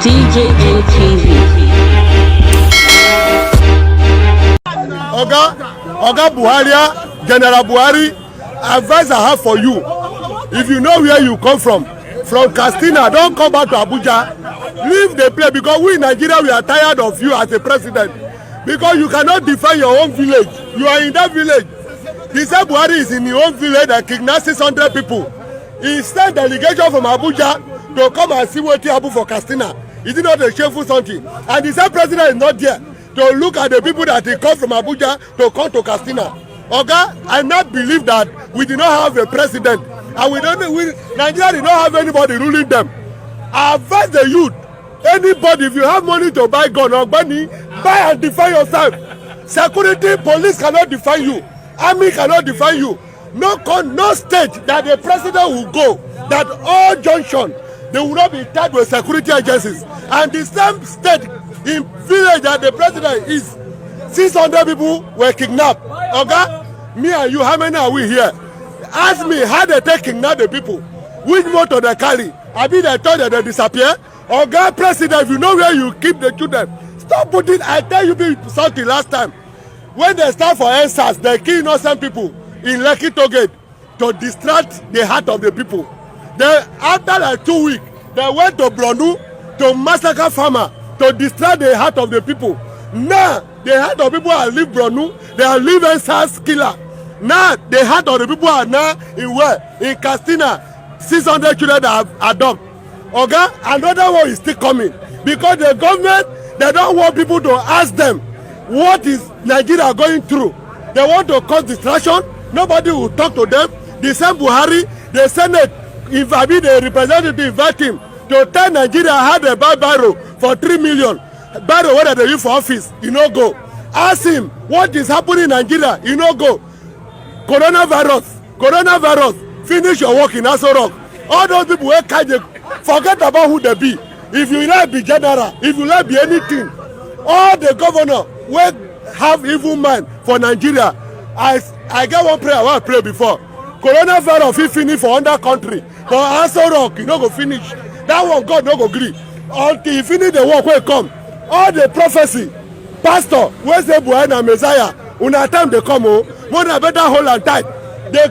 DJ ATV. Oga Buhari, General Buhari, advice I have for you. If you know where you come from Katsina, don't come back to Abuja. Leave the place, because we in Nigeria, we are tired of you as a president. Because you cannot defend your own village. You are in that village. He said Buhari is in your own village and kidnapped 600 people. He sent delegation from Abuja to come and see what happened for Katsina. Is it not a shameful something? And the same president is not there to look at the people that he come from Abuja to come to Katsina. Oga, I not believe that we do not have a president, and Nigeria did not have anybody ruling them. I advise the youth, anybody, if you have money to buy gun or money, buy and defend yourself. Security, police cannot defend you. Army cannot defend you. No state that the president will go, that all junction, they will not be tied with security agencies. And the same state in village that the president is, 600 people were kidnapped. Okay? Me and you, how many are we here? Ask me how they take kidnap the people. Which motor they carry? I mean, they thought that they disappear. Okay, president, if you know where you keep the children, stop putting. I tell you something last time. When they start for NSAS, they kill innocent people in Lekki Tollgate to distract the heart of the people. Then after like 2 weeks, they went to Bronu to massacre farmer to distract the heart of the people. Now the heart of people are leave Bronu, they are leave NSAS killer. Now the heart of the people are now in where? In Katsina, 600 children that have adopted. Okay? Another one is still coming, because the government, they don't want people to ask them what is Nigeria going through. They want to cause distraction. Nobody will talk to them. The same Buhari, the Senate, if I be the representative, invite him to tell Nigeria how they buy barrow for 3 million. Barrow whether they use for office, you no go. Ask him what is happening in Nigeria, you no go. Coronavirus, finish your work in Aso Rock. All those people wey catch the, forget about who they be. If you like be general, if you like be anything, all the governor wey have evil mind for Nigeria, I get one prayer I wan pray before. Coronavirus fit finish for under country, but Aso Rock e no go finish. That one God no go gree until he finish the work wey come. All the prophecy, pastor wey say Buhari na Messiah, una time dey come o, una better hold am tight. The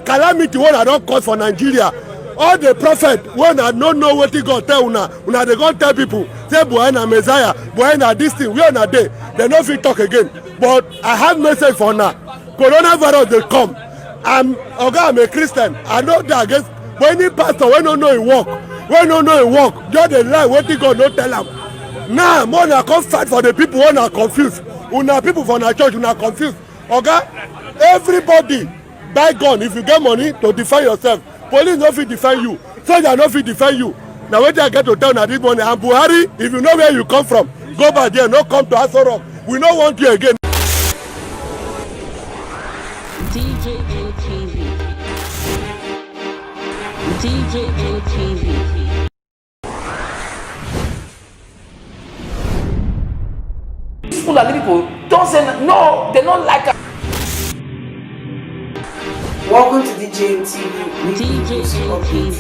calamity wey una don cause for Nigeria, all the prophet wey una no know wetin God tell una dey go tell people say Buhari na Messiah, Buhari na this thing, where una dey, dem no fit talk again. But I have message for una. Coronavirus dey come. I'm a Christian. I no dey against, but any pastor wey no know him work, just dey lie wetin God no tell am. Now more una come fight for the people wey una confused. Una people for una church una confused. Everybody buy gun if you get money to defend yourself. Police no fit defend you, soldier no fit defend you. Na wetin I get to tell una this morning. And Buhari, if you know where you come from, go back there, no come to Aso Rock. We no want you again. DJ ATV. DJ ATV. People don't say no, they don't like it. Welcome to DJ ATV. DJ ATV.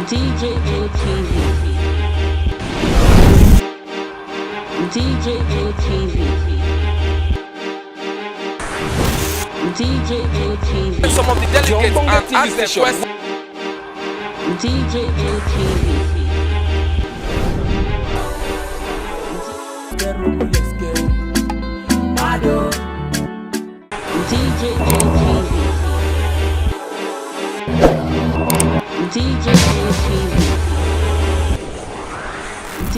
DJ ATV. DJ ATV. DJ ATV. Some of the delegates and ask the question. DJ ATV. DJ ATV. DJ ATV.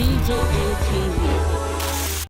DJ ATV.